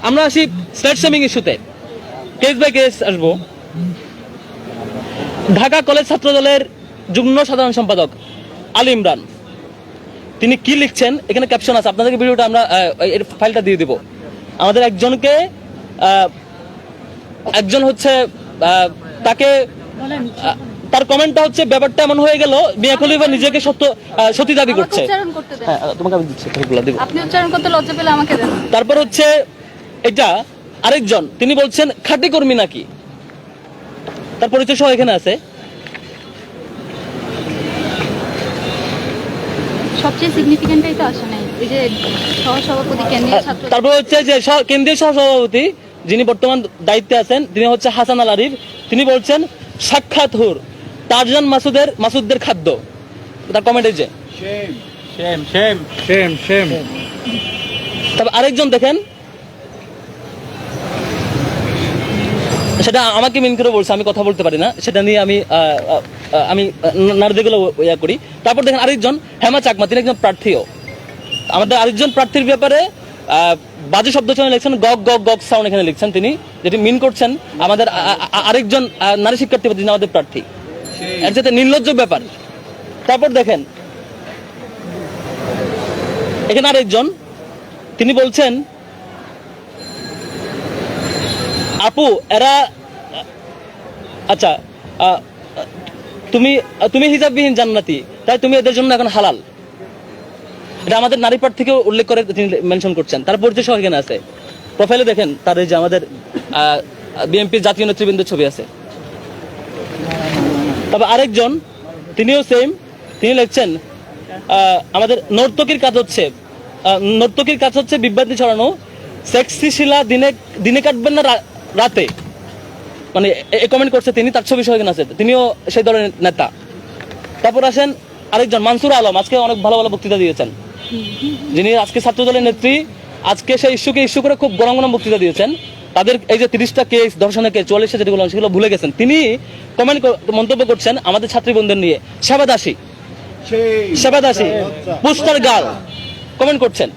আমরা আসি slate shaming ইস্যুতে, কেস বাই কেস আসবো। ঢাকা কলেজ ছাত্র দলের যুগ্ম সাধারণ সম্পাদক আলী ইমরান, তিনি কি লিখছেন এখানে ক্যাপশন আছে, আপনাদেরকে ভিডিওটা আমরা এর ফাইলটা দিয়ে দিব। আমাদের একজন হচ্ছে তাকে তার কমেন্টটা হচ্ছে, ব্যাপারটা এমন হয়ে গেল মিয়া খলিফা নিজেকে সত্যি দাবি করছে। হ্যাঁ, তোমাকে আমি দিচ্ছি, আপনি উচ্চারণ করতে লজ্জা পেলে আমাকে দেন। তারপর হচ্ছে এটা আরেকজন, তিনি বলছেন খাঁটি কর্মী নাকি, তার পরিচয় সহ এখানে আছে। সবচেয়ে সিগনিফিকেন্টটাই তো আসে নাই, এই যে সহসভাপতি কেন্দ্রীয় ছাত্র। তারপর হচ্ছে যে কেন্দ্রীয় সহসভাপতি যিনি বর্তমান দায়িত্বে আছেন, তিনি হচ্ছে হাসান আল আরিফ, তিনি বলছেন সাক্ষাৎ হুর তারজান মাসুদদের খাদ্য। তার কমেন্ট এই যে তবে আরেকজন দেখেন, সেটা আমাকে মিন করে বলছে, আমি কথা বলতে পারি না, সেটা নিয়ে আমি নারীগুলো ইয়া করি। তারপর দেখেন আরেকজন হেমা চাকমা, তিনি একজন প্রার্থীও। আমাদের আরেকজন প্রার্থীর ব্যাপারে বাজে শব্দ চয়ন লিখছেন, গগ গগ গগ সাউন্ড এখানে লিখছেন তিনি, যেটি মিন করছেন আমাদের আরেকজন নারী শিক্ষার্থী যিনি আমাদের প্রার্থী, এর সাথে নির্লজ্জ ব্যাপার। তারপর দেখেন এখানে আরেকজন, তিনি বলছেন আপু এরা আচ্ছা তুমি হিজাববিহীন জান্নাতি, তাই তুমি এদের জন্য এখন হালাল। এটা আমাদের নারী প্রার্থীকে উল্লেখ করে তিনি মেনশন করছেন, তার পরিচয় সহ এখানে আছে। প্রোফাইলে দেখেন তার এই যে আমাদের বিএনপির জাতীয় নেতৃবৃন্দের ছবি আছে। তবে আরেকজন, তিনিও সেম, তিনি লিখছেন আমাদের নর্তকীর কাজ হচ্ছে বিভ্রান্তি ছড়ানো, সেক্সি শিলা দিনে কাটবেন না রাতে, মানে কমেন্ট করছে তিনি, তার ছবি সহ এখানে আছে, তিনিও সেই দলের নেতা। তারপর আসেন আরেকজন মানসুর আলম, আজকে অনেক ভালো ভালো বক্তৃতা দিয়েছেন, যিনি আজকে ছাত্র দলের নেত্রী, আজকে সেই ইস্যু করে খুব গরম গরম বক্তৃতা দিয়েছেন। তাদের এই যে 30টা কেস, ধর্ষণের কেস, 44টা যেগুলো সেগুলো ভুলে গেছেন। তিনি মন্তব্য করছেন আমাদের ছাত্রী বোনদের নিয়ে, সেবাদাসী পুস্টার গার্ল কমেন্ট করছেন।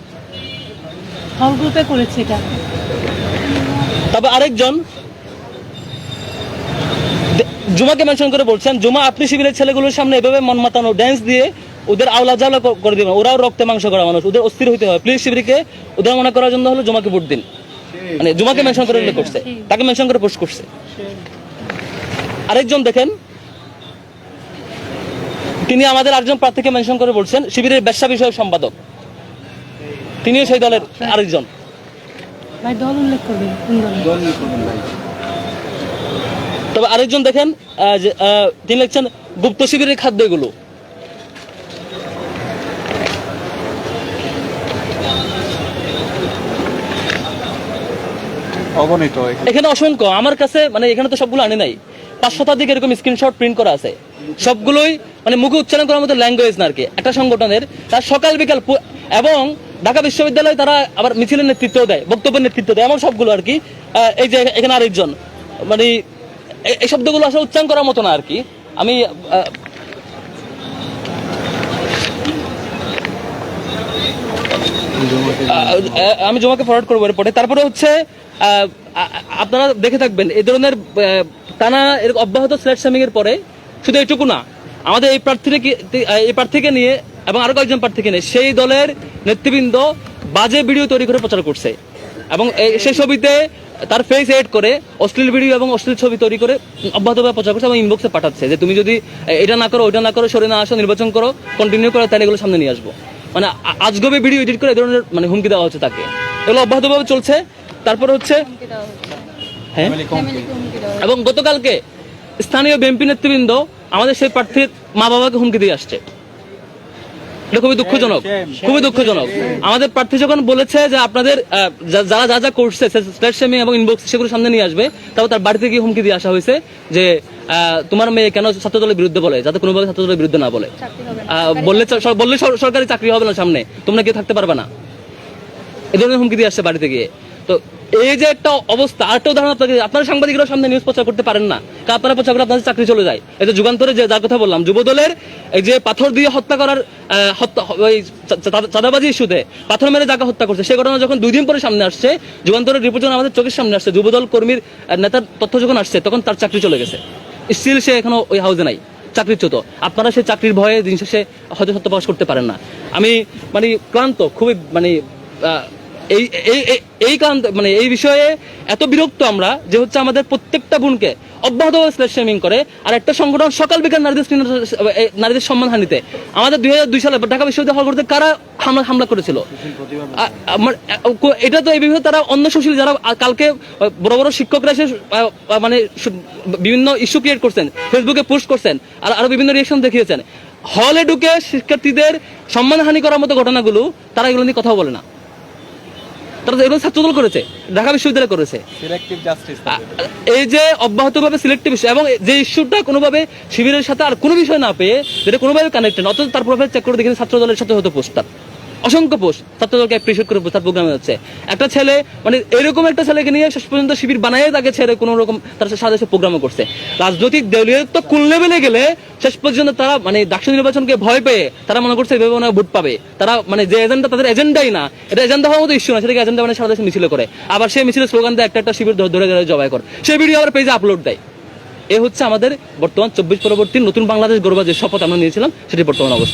তবে আরেকজন জুমাকে মেনশন করে বলছেন, জুমা আপনি শিবিরের ছেলেগুলোর সামনে এভাবে মন মাতানো ড্যান্স দিয়ে ওদের আওলা জাওলা করে দিবেন, ওরাও রক্তে মাংস করা মানুষ, ওদের অস্থির হইতে হয়, প্লিজ শিবিরকে ওদের মনে করার জন্য হলো জুমাকে ভোট দিন। মানে জুমাকে মেনশন করে উল্লেখ করছে, তাকে মেনশন করে পোস্ট করছে। আরেকজন দেখেন, তিনি আমাদের আরেকজন প্রার্থীকে মেনশন করে বলছেন শিবিরের ব্যবসা বিষয়ক সম্পাদক, তিনিও সেই দলের আরেকজন। তবে আরেকজন দেখেন তিনি লিখছেন গুপ্ত শিবিরের খাদ্য এগুলো। এখানে অসংখ্য আমার কাছে, মানে এখানে তো সবগুলো আনি নাই, 5 শতাধিক এরকম স্ক্রিনশট প্রিন্ট করা আছে, সবগুলোই মানে মুখে উচ্চারণ করার মতো ল্যাঙ্গুয়েজ না আর কি। একটা সংগঠনের তার সকাল বিকাল, এবং ঢাকা বিশ্ববিদ্যালয়ে তারা আবার মিছিলের নেতৃত্ব দেয়, বক্তব্যের নেতৃত্ব দেয়, এমন সবগুলো আর কি। এই যে এখানে আরেকজন, মানে এই শব্দগুলো আসলে উচ্চারণ করার মতো না আর কি। আমি জমাকে ফরওয়ার্ড করবো এরপরে। তারপরে হচ্ছে আপনারা দেখে থাকবেন এই ধরনের টানা অব্যাহত স্লেট শেমিং এর পরে শুধু এইটুকু না, আমাদের এই প্রার্থীকে নিয়ে এবং আরো কয়েকজন প্রার্থীকে নিয়ে সেই দলের নেতৃবৃন্দ বাজে ভিডিও তৈরি করে প্রচার করছে, এবং সেই ছবিতে তার ফেস এড করে অশ্লীল ভিডিও এবং অশ্লীল ছবি তৈরি করে অব্যাহতভাবে প্রচার করছে এবং ইনবক্সে পাঠাচ্ছে যে তুমি যদি এটা না করো, ওইটা না করো, সরে না আসো, নির্বাচন করো, কন্টিনিউ করো, তাহলে এগুলো সামনে নিয়ে আসবো। মানে আজগবে ভিডিও এডিট করে এই ধরনের মানে হুমকি দেওয়া হচ্ছে তাকে, এগুলো অব্যাহতভাবে চলছে। তারপরে হচ্ছে হ্যাঁ, এবং গতকালকে স্থানীয় বিএনপি নেতৃবৃন্দ আমাদের সেই প্রার্থীর মা বাবাকে হুমকি দিয়ে আসছে। এটা খুবই দুঃখজনক, খুবই দুঃখজনক। আমাদের প্রার্থী যখন বলেছে যে আপনাদের যারা যা যা করছে স্লেট শেমিং এবং ইনবক্স সেগুলো সামনে নিয়ে আসবে, তারপর তার বাড়িতে গিয়ে হুমকি দিয়ে আসা হয়েছে যে তোমার মেয়ে কেন ছাত্র দলের বিরুদ্ধে বলে, যাতে কোনোভাবে ছাত্র দলের বিরুদ্ধে না বলে, বললে সরকারি চাকরি হবে না সামনে, তোমরা কেউ থাকতে পারবে না, এই ধরনের হুমকি দিয়ে আসছে বাড়িতে গিয়ে। তো এই যে একটা অবস্থা, আরেকটা উদাহরণ আপনাকে, আপনারা সাংবাদিকরা সামনে নিউজ প্রচার করতে পারেন না, কারণ আপনারা প্রচার করে আপনাদের চাকরি চলে যায়। এই যে যুগান্তরে যে যার কথা বললাম, যুবদলের এই যে পাথর দিয়ে হত্যা করার ওই চাঁদাবাজি ইস্যুতে পাথর মেরে যাকে হত্যা করছে, সে ঘটনা যখন 2 দিন পরে সামনে আসছে, যুগান্তরের রিপোর্ট যখন আমাদের চোখের সামনে আসছে, যুবদল কর্মীর নেতার তথ্য যখন আসছে, তখন তার চাকরি চলে গেছে। স্টিল সে এখনো ওই হাউসে নাই, চাকরিচ্যুত। আপনারা সেই চাকরির ভয়ে দিন শেষে হয়তো সত্য প্রকাশ করতে পারেন না। আমি মানে ক্লান্ত, খুবই মানে এই এই এই- এই কারণ মানে এই বিষয়ে এত বিরক্ত আমরা যে হচ্ছে আমাদের প্রত্যেকটা বোনকে অব্যাহতভাবে স্লেট শেমিং করে। আর একটা সংগঠন সকাল বিকাল নারীদের সম্মানহানিতে, আমাদের 2002 সালে ঢাকা বিশ্ববিদ্যালয় হল করতে কারা হামলা করেছিল, এটা তো এই বিষয়ে তারা অন্য সুশীল যারা কালকে বড় বড় শিক্ষকরা এসে মানে বিভিন্ন ইস্যু ক্রিয়েট করছেন, ফেসবুকে পোস্ট করছেন, আর আরো বিভিন্ন রিয়েকশন দেখিয়েছেন। হলে ঢুকে শিক্ষার্থীদের সম্মানহানি করার মতো ঘটনাগুলো তারা এগুলো নিয়ে কথাও বলে না। তারা এগুলো ছাত্রদল করেছে, ঢাকা বিশ্ববিদ্যালয় করেছে। সিলেক্টিভ জাস্টিস, এই যে অব্যাহতভাবে সিলেক্টিভ ইস্যু, এবং যে ইস্যুটা কোনোভাবে শিবিরের সাথে আর কোনো বিষয় না পেয়ে, যেটা কোনোভাবে কানেক্টেড, অথচ তার প্রোফাইল চেক করে দেখেন ছাত্রদলের সাথে হতো পোস্টার, অসংখ্য পোস্ট ছাত্রদলকে অ্যাপ্রিশিয়েট করে তার প্রোগ্রামে হচ্ছে। একটা ছেলে মানে এরকম একটা ছেলেকে নিয়ে শেষ পর্যন্ত শিবির বানায় তাকে ছেড়ে কোনো রকম তার সাথে প্রোগ্রামও করছে। রাজনৈতিক দলীয়ত্ব কোন লেভেলে গেলে শেষ পর্যন্ত তারা মানে ডাকসু নির্বাচনকে ভয় পেয়ে তারা মনে করছে এভাবে মনে হয় ভোট পাবে। তারা মানে যে এজেন্ডা, তাদের এজেন্ডাই না, এটা এজেন্ডা হওয়ার মতো ইস্যু না, সেটাকে এজেন্ডা মানে সারা দেশে মিছিল করে। আবার সেই মিছিলের স্লোগান দেয় একটা শিবির ধরে ধরে জবাই কর, সেই ভিডিও আবার পেজে আপলোড দেয়। এ হচ্ছে আমাদের বর্তমান 24 পরবর্তী নতুন বাংলাদেশ গড়বার যে শপথ আমরা নিয়েছিলাম, সেটি বর্তমান অবস্থা।